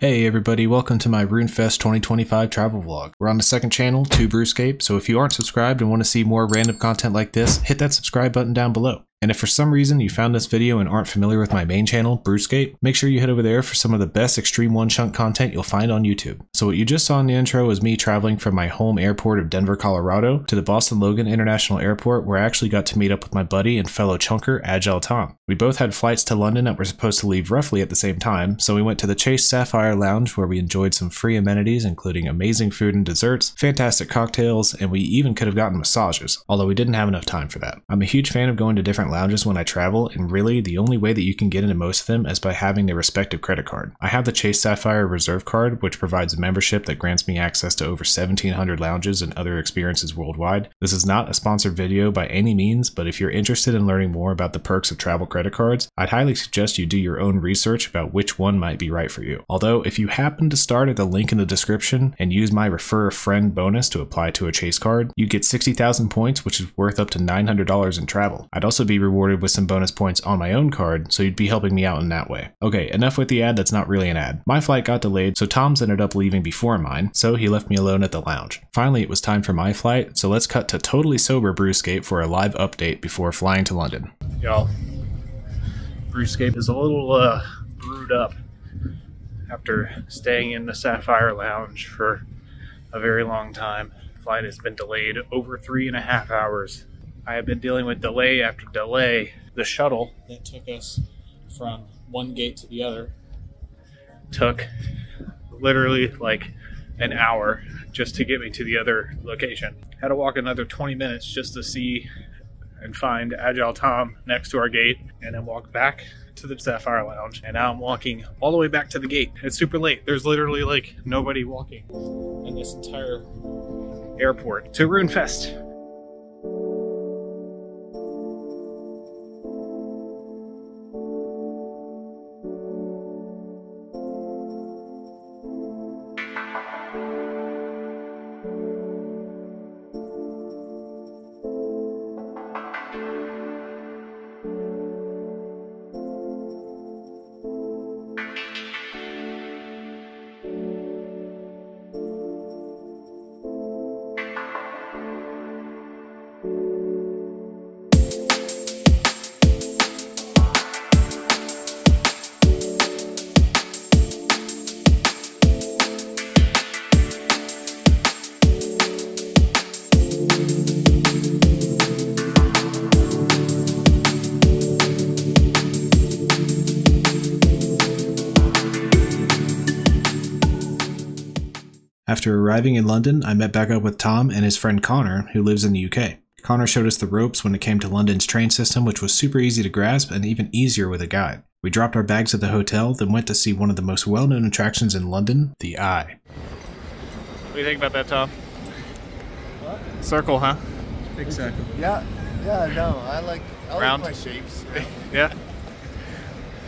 Hey everybody, welcome to my RuneFest 2025 travel vlog. We're on the second channel, to BrewScape, so if you aren't subscribed and want to see more random content like this, hit that subscribe button down below. And if for some reason you found this video and aren't familiar with my main channel, BrewScape, make sure you head over there for some of the best Extreme One Chunk content you'll find on YouTube. So what you just saw in the intro was me traveling from my home airport of Denver, Colorado to the Boston Logan International Airport, where I actually got to meet up with my buddy and fellow chunker, Agile Tom. We both had flights to London that were supposed to leave roughly at the same time, so we went to the Chase Sapphire Lounge where we enjoyed some free amenities including amazing food and desserts, fantastic cocktails, and we even could have gotten massages, although we didn't have enough time for that. I'm a huge fan of going to different lounges when I travel, and really the only way that you can get into most of them is by having their respective credit card. I have the Chase Sapphire Reserve card, which provides a membership that grants me access to over 1,700 lounges and other experiences worldwide. This is not a sponsored video by any means, but if you're interested in learning more about the perks of travel credit cards, I'd highly suggest you do your own research about which one might be right for you. Although, if you happen to start at the link in the description and use my refer a friend bonus to apply to a Chase card, you get 60,000 points, which is worth up to $900 in travel. I'd also be rewarded with some bonus points on my own card, so you'd be helping me out in that way. Okay, enough with the ad that's not really an ad. My flight got delayed, so Tom's ended up leaving before mine, so he left me alone at the lounge. Finally, it was time for my flight, so let's cut to totally sober BrewScape for a live update before flying to London. Y'all, BrewScape is a little brewed up after staying in the Sapphire Lounge for a very long time. The flight has been delayed over 3.5 hours. I have been dealing with delay after delay. The shuttle that took us from one gate to the other took literally like an hour just to get me to the other location. Had to walk another 20 minutes just to see and find Agile Tom next to our gate, and then walk back to the Sapphire Lounge. And now I'm walking all the way back to the gate. It's super late. There's literally like nobody walking in this entire airport to RuneFest. After arriving in London, I met back up with Tom and his friend Connor, who lives in the UK. Connor showed us the ropes when it came to London's train system, which was super easy to grasp and even easier with a guide. We dropped our bags at the hotel, then went to see one of the most well-known attractions in London, the Eye. What do you think about that, Tom? What? Circle, huh? Big circle. Yeah, no, I like my shapes. Yeah.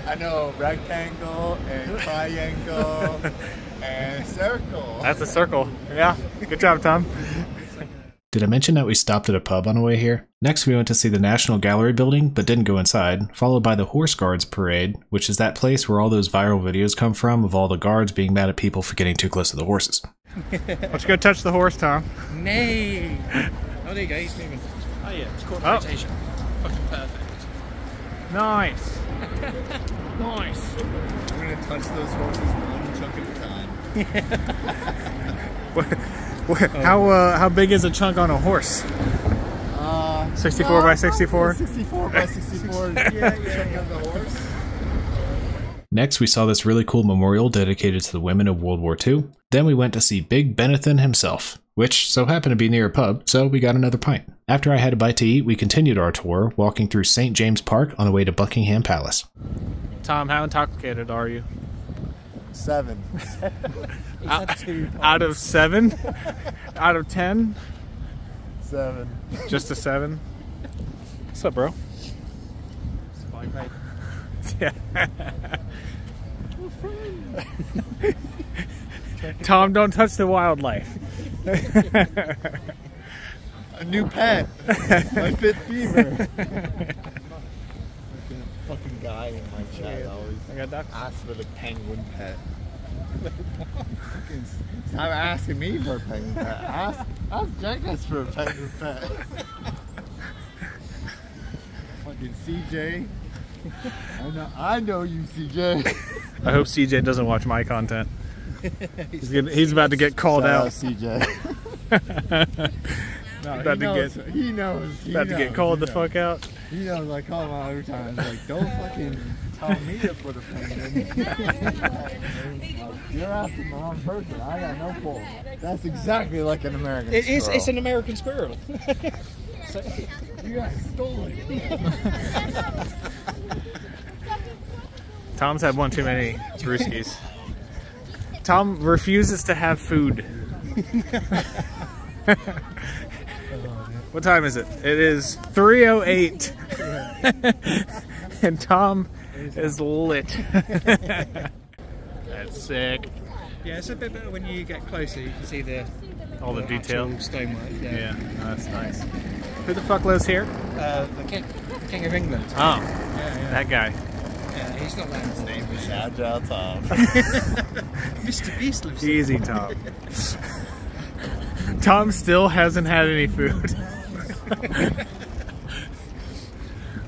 I know rectangle and triangle and circle. That's a circle. Yeah. Good job, Tom. Did I mention that we stopped at a pub on the way here? Next we went to see the National Gallery building, but didn't go inside, followed by the Horse Guards Parade, which is that place where all those viral videos come from of all the guards being mad at people for getting too close to the horses. Why don't you go touch the horse, Tom? Nay! Oh, there you go, he's moving. Oh yeah, it's called rotation. Fucking perfect. Nice! Nice. I'm gonna touch those horses one chunk at a time. How big is a chunk on a horse? 64 by 64? 64 by 64. Yeah, chunk of the horse. Next, we saw this really cool memorial dedicated to the women of World War II. Then we went to see Big Benethan himself, which so happened to be near a pub, so we got another pint. After I had a bite to eat, we continued our tour, walking through St. James Park on the way to Buckingham Palace. Tom, how intoxicated are you? 7. Out of 7? Out of 10? 7. Just a 7? What's up, bro? Spike rate. Yeah. Tom, don't touch the wildlife. A new pet. My 5th beaver. Fucking guy in my chat always I got ducks. asked for the penguin pet. Stop asking me for a penguin pet. Ask Jenkins for a penguin pet. Fucking CJ. I know you, CJ. I hope CJ doesn't watch my content. He's about to get called out. CJ. He knows. About to get called the fuck out. He knows. I call him out every time. He's like, don't fucking tell me to put a penguin. You're asking the wrong person. I got no pull. That's exactly like an American squirrel. It's an American squirrel. So, you guys stole it. Tom's had one too many brewskis. Tom refuses to have food. What time is it? It is 3:08. And Tom is lit. That's sick. Yeah, it's a bit better when you get closer. You can see all the detail. Stonework. Yeah, that's nice. Who the fuck lives here? The King of England. Oh, yeah. That guy. Yeah, he's not there. His name is Agile Tom. Mr. Beast lives there. Easy, Tom. Tom still hasn't had any food.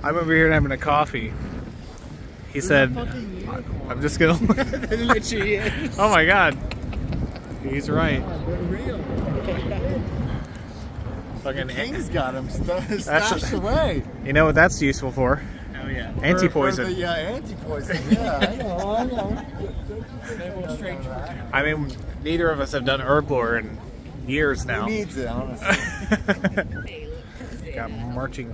I'm over here having a coffee. He said, I'm just gonna... Literally is. Oh my god. He's right. Fucking King's got him stashed away. You know what that's useful for? Oh yeah. Anti-poison. Yeah, anti-poison. Yeah, I know. I mean, neither of us have done herb lore in years now. Who needs it, honestly? Got marching.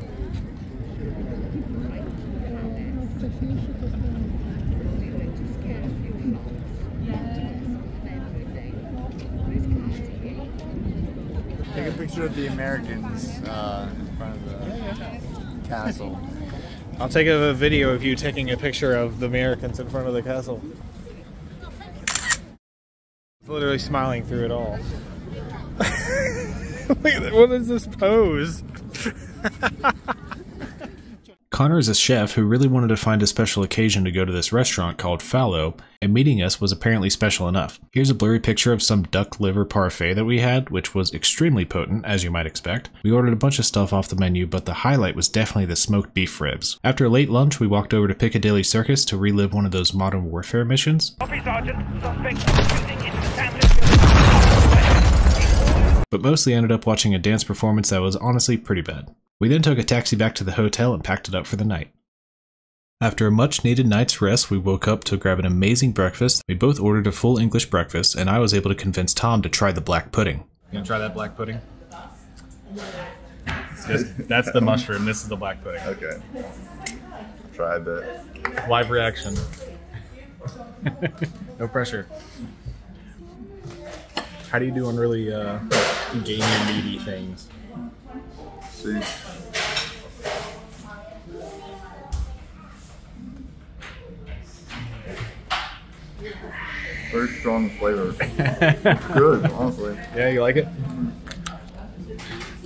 Take a picture of the Americans in front of the castle. I'll take a video of you taking a picture of the Americans in front of the castle. Literally smiling through it all. Look at that. What is this pose? Connor is a chef who really wanted to find a special occasion to go to this restaurant called Fallow, and meeting us was apparently special enough. Here's a blurry picture of some duck liver parfait that we had, which was extremely potent, as you might expect. We ordered a bunch of stuff off the menu, but the highlight was definitely the smoked beef ribs. After a late lunch, we walked over to Piccadilly Circus to relive one of those Modern Warfare missions. Copy, Sergeant. Suspect shooting into the family. But mostly ended up watching a dance performance that was honestly pretty bad. We then took a taxi back to the hotel and packed it up for the night. After a much needed night's rest, we woke up to grab an amazing breakfast. We both ordered a full English breakfast, and I was able to convince Tom to try the black pudding. You gonna try that black pudding? That's the mushroom, this is the black pudding. Okay. Try a bit. Live reaction. No pressure. How do you do on really gamey, meaty things? See. Very strong flavor. Good, honestly. Yeah, you like it?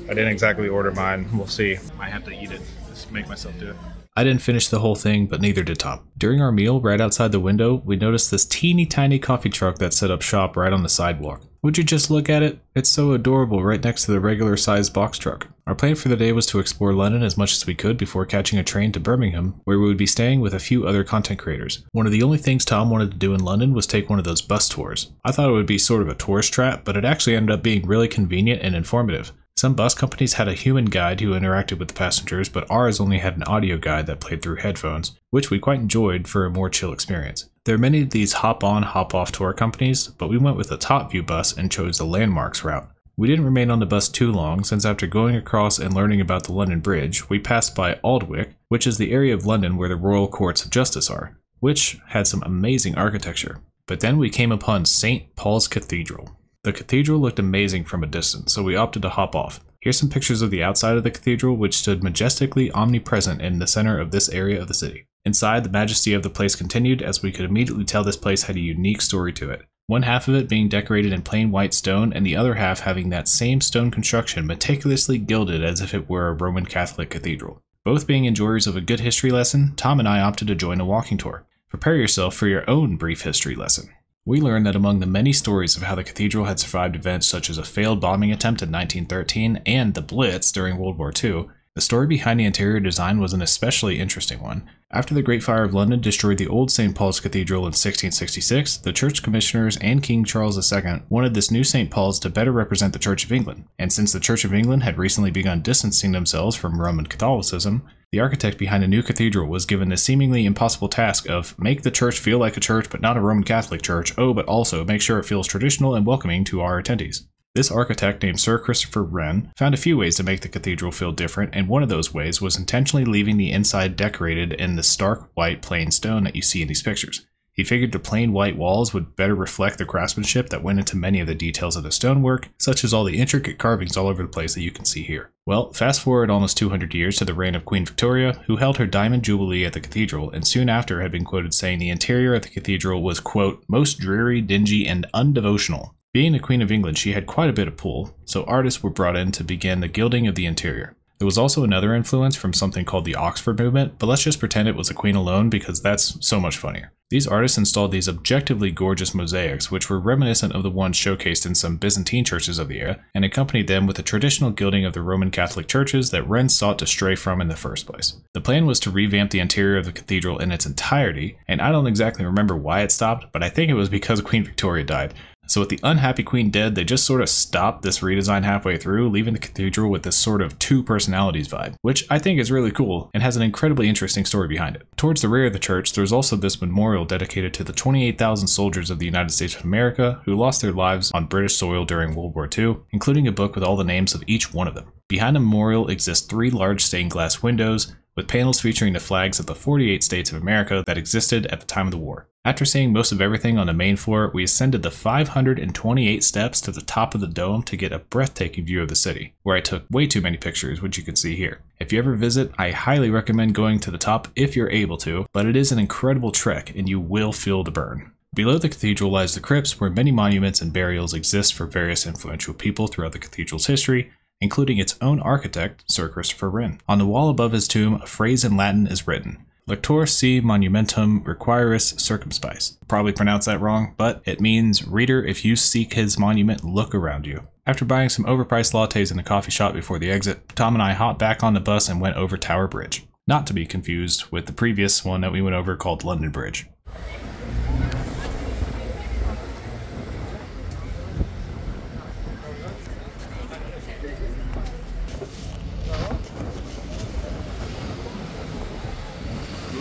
I didn't exactly order mine. We'll see. Might have to eat it. Just make myself do it. I didn't finish the whole thing, but neither did Tom. During our meal, right outside the window, we noticed this teeny tiny coffee truck that set up shop right on the sidewalk. Would you just look at it? It's so adorable right next to the regular sized box truck. Our plan for the day was to explore London as much as we could before catching a train to Birmingham, where we would be staying with a few other content creators. One of the only things Tom wanted to do in London was take one of those bus tours. I thought it would be sort of a tourist trap, but it actually ended up being really convenient and informative. Some bus companies had a human guide who interacted with the passengers, but ours only had an audio guide that played through headphones, which we quite enjoyed for a more chill experience. There are many of these hop-on, hop-off tour companies, but we went with the Top View bus and chose the Landmarks route. We didn't remain on the bus too long, since after going across and learning about the London Bridge, we passed by Aldwych, which is the area of London where the Royal Courts of Justice are, which had some amazing architecture. But then we came upon St. Paul's Cathedral. The cathedral looked amazing from a distance, so we opted to hop off. Here's some pictures of the outside of the cathedral, which stood majestically omnipresent in the center of this area of the city. Inside, the majesty of the place continued, as we could immediately tell this place had a unique story to it. One half of it being decorated in plain white stone, and the other half having that same stone construction meticulously gilded as if it were a Roman Catholic cathedral. Both being enjoyers of a good history lesson, Tom and I opted to join a walking tour. Prepare yourself for your own brief history lesson. We learn that among the many stories of how the cathedral had survived events such as a failed bombing attempt in 1913 and the Blitz during World War II, the story behind the interior design was an especially interesting one. After the Great Fire of London destroyed the old St. Paul's Cathedral in 1666, the church commissioners and King Charles II wanted this new St. Paul's to better represent the Church of England, and since the Church of England had recently begun distancing themselves from Roman Catholicism, the architect behind the new cathedral was given the seemingly impossible task of make the church feel like a church but not a Roman Catholic church, but also make sure it feels traditional and welcoming to our attendees. This architect, named Sir Christopher Wren, found a few ways to make the cathedral feel different, and one of those ways was intentionally leaving the inside decorated in the stark white plain stone that you see in these pictures. He figured the plain white walls would better reflect the craftsmanship that went into many of the details of the stonework, such as all the intricate carvings all over the place that you can see here. Well, fast forward almost 200 years to the reign of Queen Victoria, who held her Diamond Jubilee at the cathedral, and soon after had been quoted saying the interior of the cathedral was, quote, most dreary, dingy, and undevotional. Being the Queen of England, she had quite a bit of pull, so artists were brought in to begin the gilding of the interior. There was also another influence from something called the Oxford movement, but let's just pretend it was the Queen alone because that's so much funnier. These artists installed these objectively gorgeous mosaics, which were reminiscent of the ones showcased in some Byzantine churches of the era, and accompanied them with the traditional gilding of the Roman Catholic churches that Wren sought to stray from in the first place. The plan was to revamp the interior of the cathedral in its entirety, and I don't exactly remember why it stopped, but I think it was because Queen Victoria died. So with the unhappy queen dead, they just sort of stopped this redesign halfway through, leaving the cathedral with this sort of two personalities vibe, which I think is really cool and has an incredibly interesting story behind it. Towards the rear of the church, there's also this memorial dedicated to the 28,000 soldiers of the United States of America who lost their lives on British soil during World War II, including a book with all the names of each one of them. Behind the memorial exist 3 large stained glass windows, with panels featuring the flags of the 48 states of America that existed at the time of the war. After seeing most of everything on the main floor, we ascended the 528 steps to the top of the dome to get a breathtaking view of the city, where I took way too many pictures, which you can see here. If you ever visit, I highly recommend going to the top if you're able to, but it is an incredible trek and you will feel the burn. Below the cathedral lies the crypts, where many monuments and burials exist for various influential people throughout the cathedral's history, including its own architect, Sir Christopher Wren. On the wall above his tomb, a phrase in Latin is written, Lector si monumentum requiris circumspice. Probably pronounced that wrong, but it means, reader, if you seek his monument, look around you. After buying some overpriced lattes in a coffee shop before the exit, Tom and I hopped back on the bus and went over Tower Bridge. Not to be confused with the previous one that we went over called London Bridge.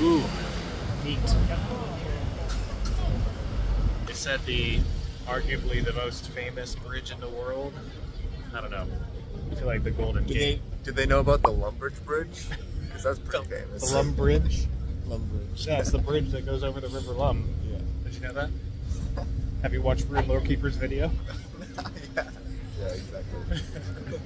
Ooh, neat. They said arguably the most famous bridge in the world. I don't know. I feel like the Golden Gate. Did they know about the Lumbridge Bridge? Because that's pretty famous. The Lumbridge? Lumbridge. Yeah, it's the bridge that goes over the River Lum. Yeah. Did you know that? Have you watched Rune LoreKeeper's video? Yeah, exactly.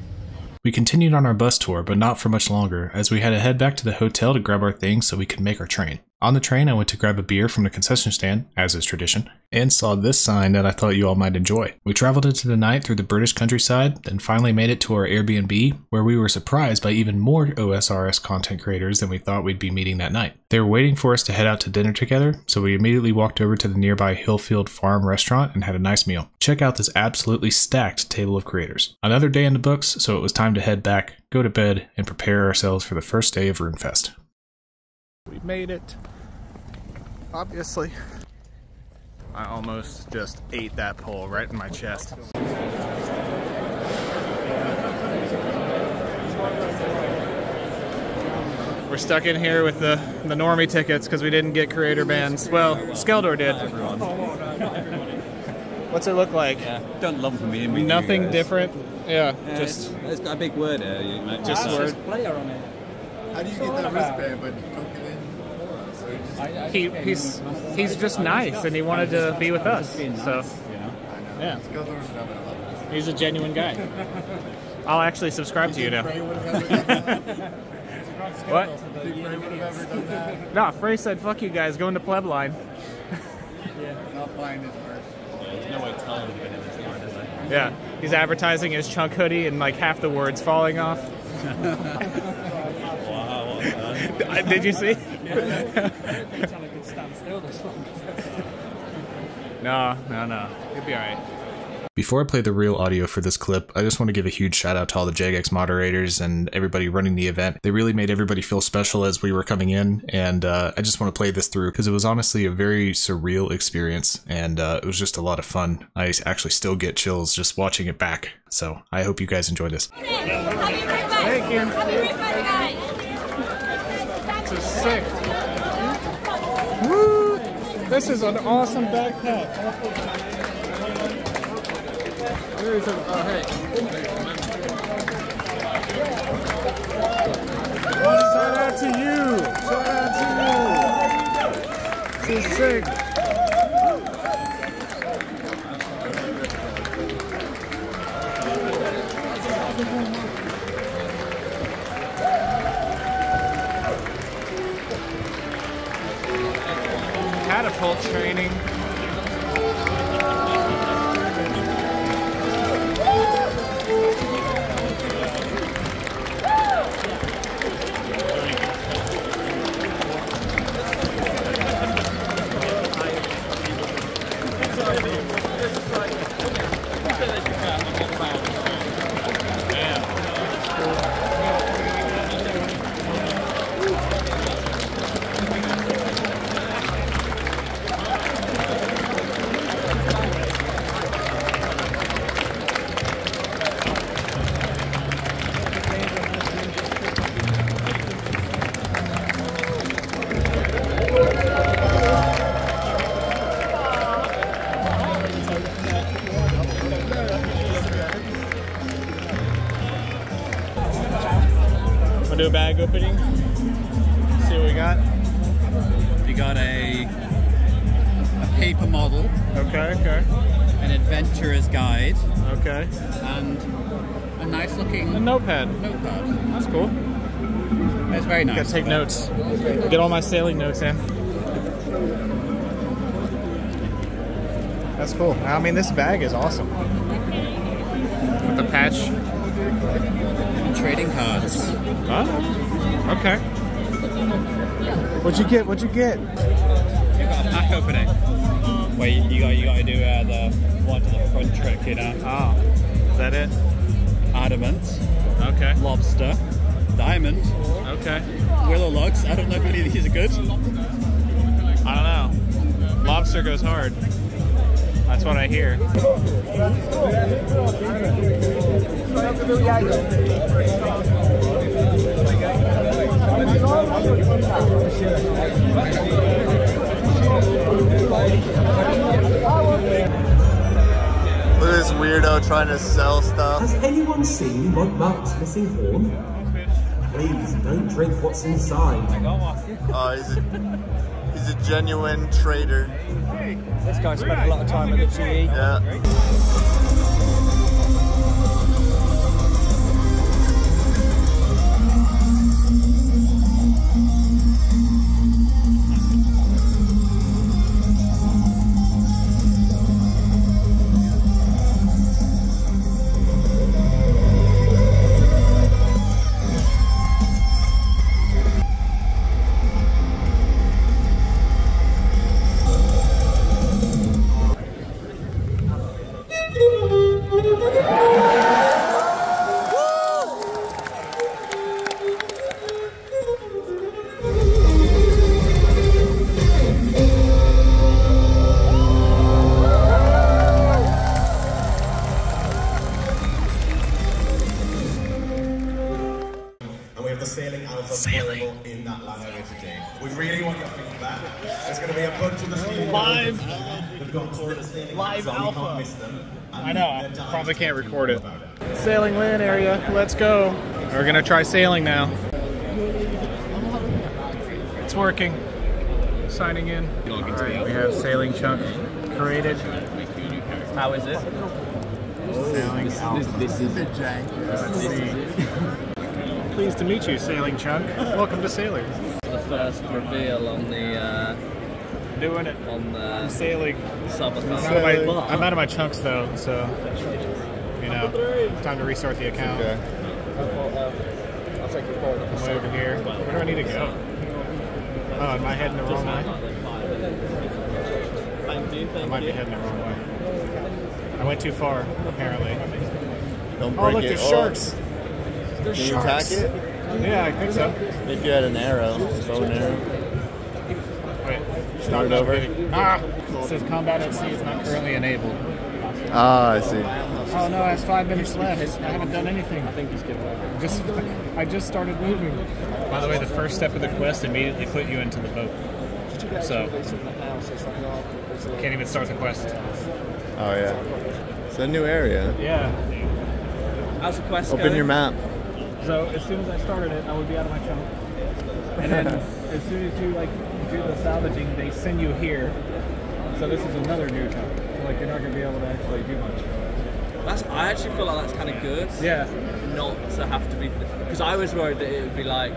We continued on our bus tour, but not for much longer, as we had to head back to the hotel to grab our things so we could make our train. On the train, I went to grab a beer from the concession stand, as is tradition, and saw this sign that I thought you all might enjoy. We traveled into the night through the British countryside, then finally made it to our Airbnb, where we were surprised by even more OSRS content creators than we thought we'd be meeting that night. They were waiting for us to head out to dinner together, so we immediately walked over to the nearby Hillfield Farm restaurant and had a nice meal. Check out this absolutely stacked table of creators. Another day in the books, so it was time to head back, go to bed, and prepare ourselves for the first day of RuneFest. We made it. Obviously. I almost just ate that pole right in my chest. We're stuck in here with the normie tickets because we didn't get creator bands. Well, Skeldoor did. What's it look like? Yeah, don't lump me in with nothing different. Yeah, just it's got a big word here. Just a word. Player on it. How do you get that wristband but don't get in? He's just nice and he wanted to be with us. So yeah, he's a genuine guy. I'll actually subscribe to you now. What? No, Fray said, "Fuck you guys, go into pleb line." Yeah, not buying his merch. There's no way telling him in this line, is there? Yeah, he's advertising his chunk hoodie and like half the words falling off. Wow, Did you see? No. You'll be alright. Before I play the real audio for this clip, I just want to give a huge shout out to all the JGX moderators and everybody running the event. They really made everybody feel special as we were coming in, and I just want to play this through because it was honestly a very surreal experience, and it was just a lot of fun. I actually still get chills just watching it back, so I hope you guys enjoy this. Thank you. This is sick. Woo! This is an awesome backpack. Hey. Shout out to you! Shout out to you! This is sick! Catapult training. Do a bag opening. See what we got. We got a paper model. Okay. An adventurer's guide. Okay. And a nice looking A notepad. That's cool. It's very nice. Gotta take notes. Get all my sailing notes in. That's cool. I mean, this bag is awesome. With the patch. Trading cards. Oh, okay. What'd you get? You got a pack opening. Where you got to do the one to the front trick, you know. Oh, is that it? Adamant. Okay. Lobster. Diamond. Okay. Willow logs. I don't know if any of these are good. I don't know. Lobster goes hard. That's what I hear. Look at this weirdo trying to sell stuff. Has anyone seen Mark's missing horn? Please don't drink what's inside. Oh, he's a genuine trader. This guy spent a lot of time at the GE. Yeah. In that land area today. We really want your feedback. There's going to be a bunch of the Live alpha. alpha. Miss them. I know, I probably can't record it. Sailing land area, let's go. We're gonna try sailing now. It's working. Signing in. Alright, we have sailing chunk created. How is it? Sailing alpha. This is a jank. Let's see. Pleased to meet you, Sailing Chunk. Welcome to Sailors. The first reveal on the doing it. I'm sailing. Subathon. I'm out of my chunks though, so you know, time to restart the account. Okay. I'll take your phone. I'm over here. Where do I need to go? Oh, am I heading the wrong way? I might be heading the wrong way. I went too far, apparently. Don't Oh, break look, it. there's sharks. There's Can you sharks. attack it? Yeah, I think so. If you had an arrow, bow and arrow. Wait, Start it over. Ah! It says combat at sea is not currently enabled. Ah, I see. Oh no, I have 5 minutes left. I haven't done anything. I think he's getting I just started moving. By the way, the first step of the quest immediately put you into the boat. So, can't even start the quest. Oh yeah. It's a new area. Yeah. How's the quest Open going? your map. So, as soon as I started it, I would be out of my chunk. And then, as soon as you like do the salvaging, they send you here. So this is another new chunk. So, like, you're not going to be able to actually do much. I actually feel like that's kind of good. Yeah. Not to have to be, because I was worried that it would be like,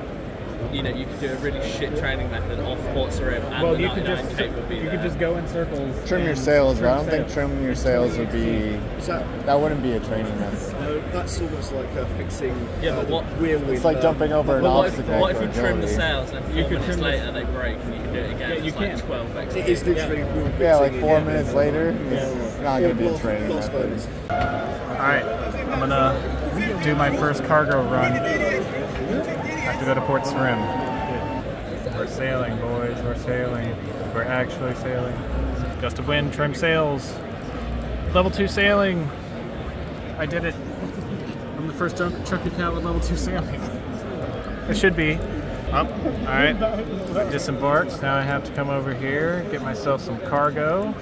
you know, you could do a really shit training method off Ports Rim and Well, the you could 99 Cape would be you there. could just go in circles. Trim your sails, but I don't think trimming your sails would be. That wouldn't be a training method. No, that's almost like fixing. Yeah, but what? It's like jumping over an What obstacle. if you trim the sails and 4 minutes trim later they break and you can do it again? Yeah, you it's like can. 12 extra. It is literally wheel fixing. Yeah, like 4 in minutes later, it's not going to be a training method. Alright, I'm gonna do my first cargo run. I have to go to Port's Rim. We're sailing, boys, we're sailing. We're actually sailing. Gust of wind, trim sails. Level 2 sailing. I did it. I'm the first chunky cat with level 2 sailing. It should be. Up. Alright. I disembarked. Now I have to come over here, get myself some cargo.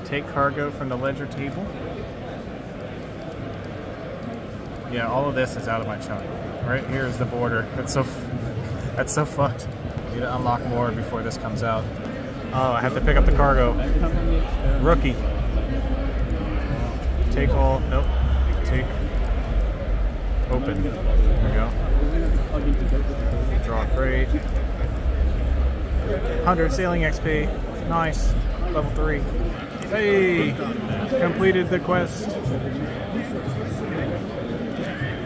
Take cargo from the ledger table. Yeah, all of this is out of my chunk. Right here is the border. That's so fucked. I need to unlock more before this comes out. Oh, I have to pick up the cargo. Rookie. Take all. Nope. Take. Open. There we go. Draw crate. 100 sailing XP. Nice. Level 3. Hey! Completed the quest.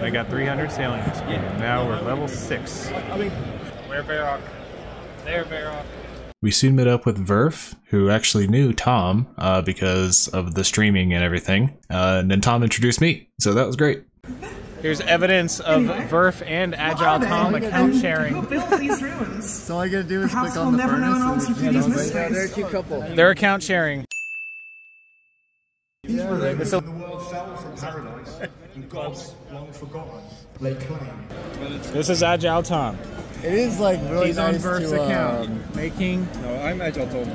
I got 300 sailing XP. Now we're level 6. Where Varrock? There, Varrock. We soon met up with Verf, who actually knew Tom because of the streaming and everything. And then Tom introduced me, so that was great. Here's evidence of Verf and Agile Tom account sharing. Who built these ruins? So all I gotta do is Perhaps click on the we'll never know an furnace. answer to these mysteries. They're a cute couple. They're account sharing. These were the world fell from paradise, and gods long forgotten lay claim. This is Agile Tom. It is like really He's on nice Verf's to account. Making No, I'm Agile Tom.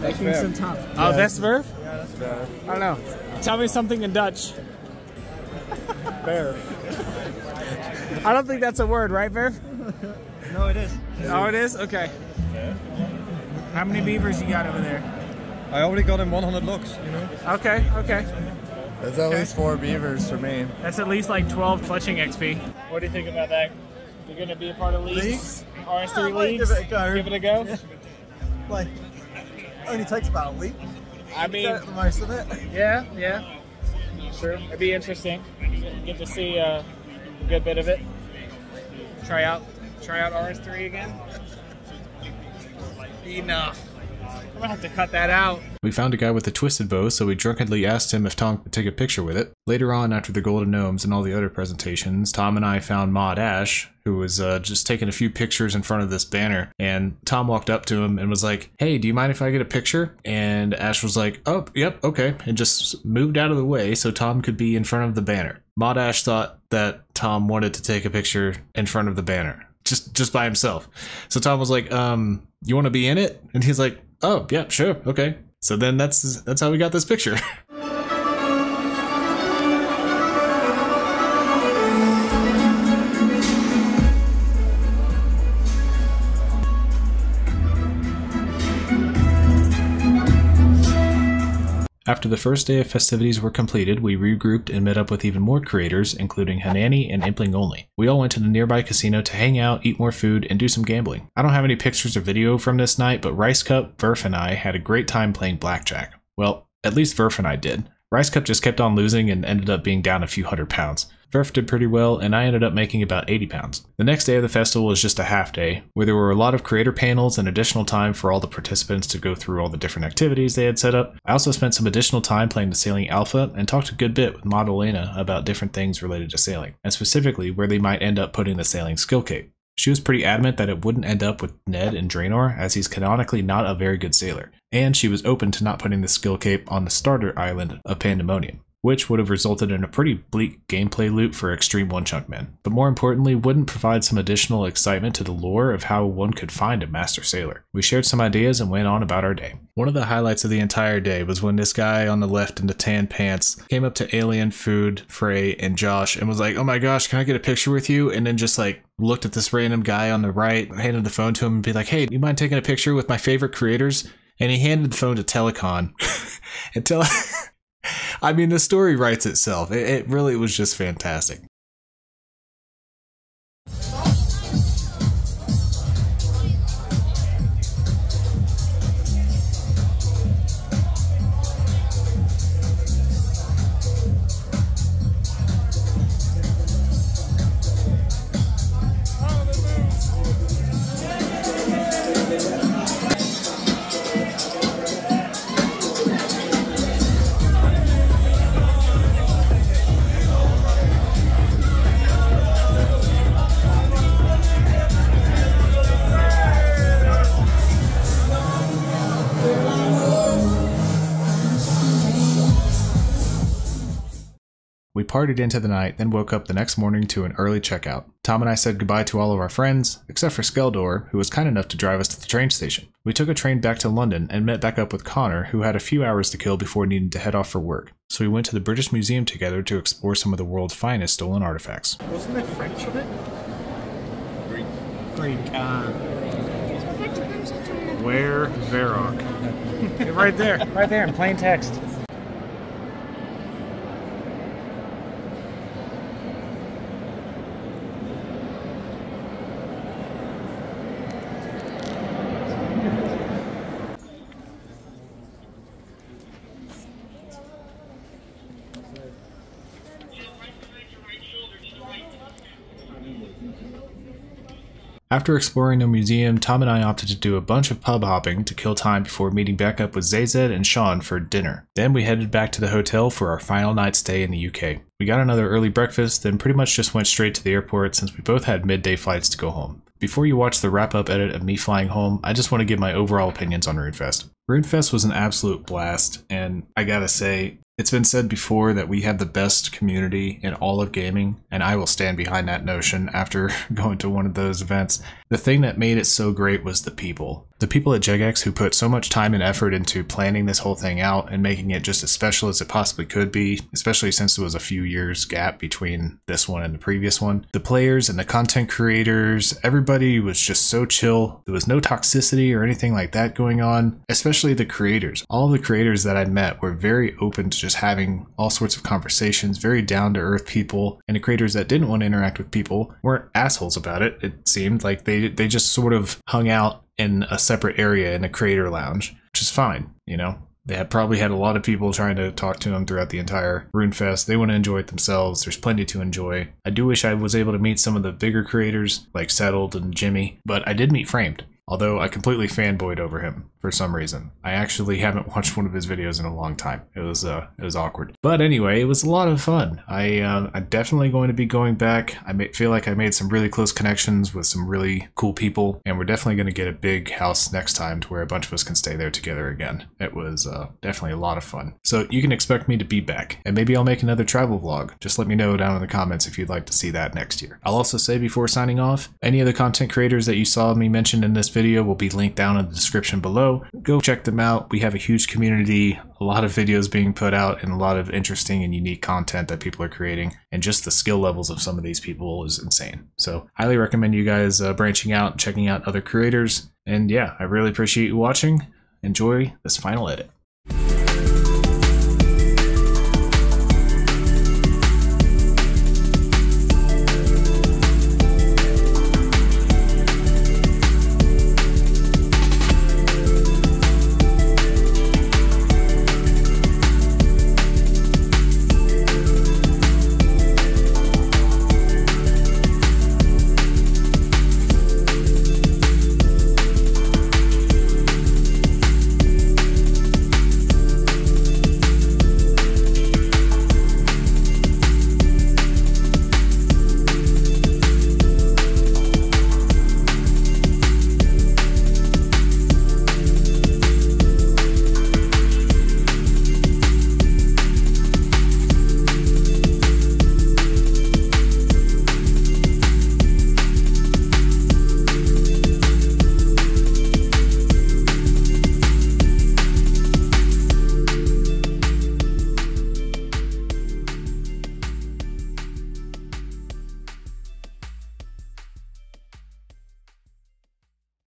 making some time. Oh, that's Verf? Yeah, that's Verf. I don't know. Tell me something in Dutch. Verf. I don't think that's a word, right, Verf? No, it is. Oh, it is? Okay. How many beavers you got over there? I already got him 100 logs, you know. Okay, okay. That's at least 4 beavers for me. That's at least like 12 clutching XP. What do you think about that? You're going to be a part of leagues? RS3 leagues? Give it a go. Give it a go? Yeah. Like, only takes about a week. I mean, Get the most of it. yeah. Sure. It'd be interesting. Get to see a good bit of it. Try out RS3 again. Enough. I'm gonna have to cut that out. We found a guy with a twisted bow, so we drunkenly asked him if Tom could take a picture with it. Later on, after the Golden Gnomes and all the other presentations, Tom and I found Mod Ash, who was just taking a few pictures in front of this banner. And Tom walked up to him and was like, "Hey, do you mind if I get a picture?" And Ash was like, "Oh, yep, okay," and just moved out of the way so Tom could be in front of the banner. Mod Ash thought that Tom wanted to take a picture in front of the banner, just by himself. So Tom was like, "You want to be in it?" And he's like, "Oh, yeah, sure, okay." So then that's how we got this picture. After the first day of festivities were completed, we regrouped and met up with even more creators, including Hanannie and Impling Only. We all went to the nearby casino to hang out, eat more food, and do some gambling. I don't have any pictures or video from this night, but RiceCup, Verf, and I had a great time playing blackjack. Well, at least Verf and I did. RiceCup just kept on losing and ended up being down a few 100 pounds. Verf did pretty well, and I ended up making about 80 pounds. The next day of the festival was just a half day, where there were a lot of creator panels and additional time for all the participants to go through all the different activities they had set up. I also spent some additional time playing the Sailing Alpha and talked a good bit with Mod Elena about different things related to sailing, and specifically where they might end up putting the sailing skill cape. She was pretty adamant that it wouldn't end up with Ned and Draenor, as he's canonically not a very good sailor, and she was open to not putting the skill cape on the starter island of Pandemonium, which would have resulted in a pretty bleak gameplay loop for extreme one-chunk men, but more importantly wouldn't provide some additional excitement to the lore of how one could find a master sailor. We shared some ideas and went on about our day. One of the highlights of the entire day was when this guy on the left in the tan pants came up to Alien, Food, Fray, and Josh and was like, "Oh my gosh, can I get a picture with you?" And then just like looked at this random guy on the right, handed the phone to him and be like, "Hey, do you mind taking a picture with my favorite creators?" And he handed the phone to Tellacon. And I mean, the story writes itself. It really was just fantastic. We partied into the night, then woke up the next morning to an early checkout. Tom and I said goodbye to all of our friends, except for Skeldoor, who was kind enough to drive us to the train station. We took a train back to London and met back up with Connor, who had a few hours to kill before needing to head off for work. So we went to the British Museum together to explore some of the world's finest stolen artifacts. Wasn't there French on it? Greek. Where Varrock? Right there in plain text. After exploring the museum, Tom and I opted to do a bunch of pub hopping to kill time before meeting back up with Zayzed and Shawn for dinner. Then we headed back to the hotel for our final night stay in the UK. We got another early breakfast, then pretty much just went straight to the airport since we both had midday flights to go home. Before you watch the wrap-up edit of me flying home, I just want to give my overall opinions on RuneFest. RuneFest was an absolute blast, and I gotta say, it's been said before that we have the best community in all of gaming, and I will stand behind that notion after going to one of those events. The thing that made it so great was the people. The people at Jagex who put so much time and effort into planning this whole thing out and making it just as special as it possibly could be, especially since there was a few years gap between this one and the previous one. The players and the content creators, everybody was just so chill. There was no toxicity or anything like that going on, especially the creators. All the creators that I met were very open to just having all sorts of conversations, very down-to-earth people, and the creators that didn't want to interact with people weren't assholes about it. It seemed like they just sort of hung out in a separate area in a creator lounge, which is fine, you know. They had probably had a lot of people trying to talk to them throughout the entire RuneFest. They want to enjoy it themselves. There's plenty to enjoy. I do wish I was able to meet some of the bigger creators like Settled and Jimmy, but I did meet Framed. Although I completely fanboyed over him for some reason. I actually haven't watched one of his videos in a long time. It was awkward. But anyway, it was a lot of fun. I'm definitely going to be going back. I feel like I made some really close connections with some really cool people, and we're definitely going to get a big house next time to where a bunch of us can stay there together again. It was definitely a lot of fun. So you can expect me to be back, and maybe I'll make another travel vlog. Just let me know down in the comments if you'd like to see that next year. I'll also say before signing off, any of the content creators that you saw me mention in this video will be linked down in the description below. Go check them out. We have a huge community, a lot of videos being put out, and a lot of interesting and unique content that people are creating, and just the skill levels of some of these people is insane. So highly recommend you guys branching out, checking out other creators, and yeah, I really appreciate you watching. Enjoy this final edit.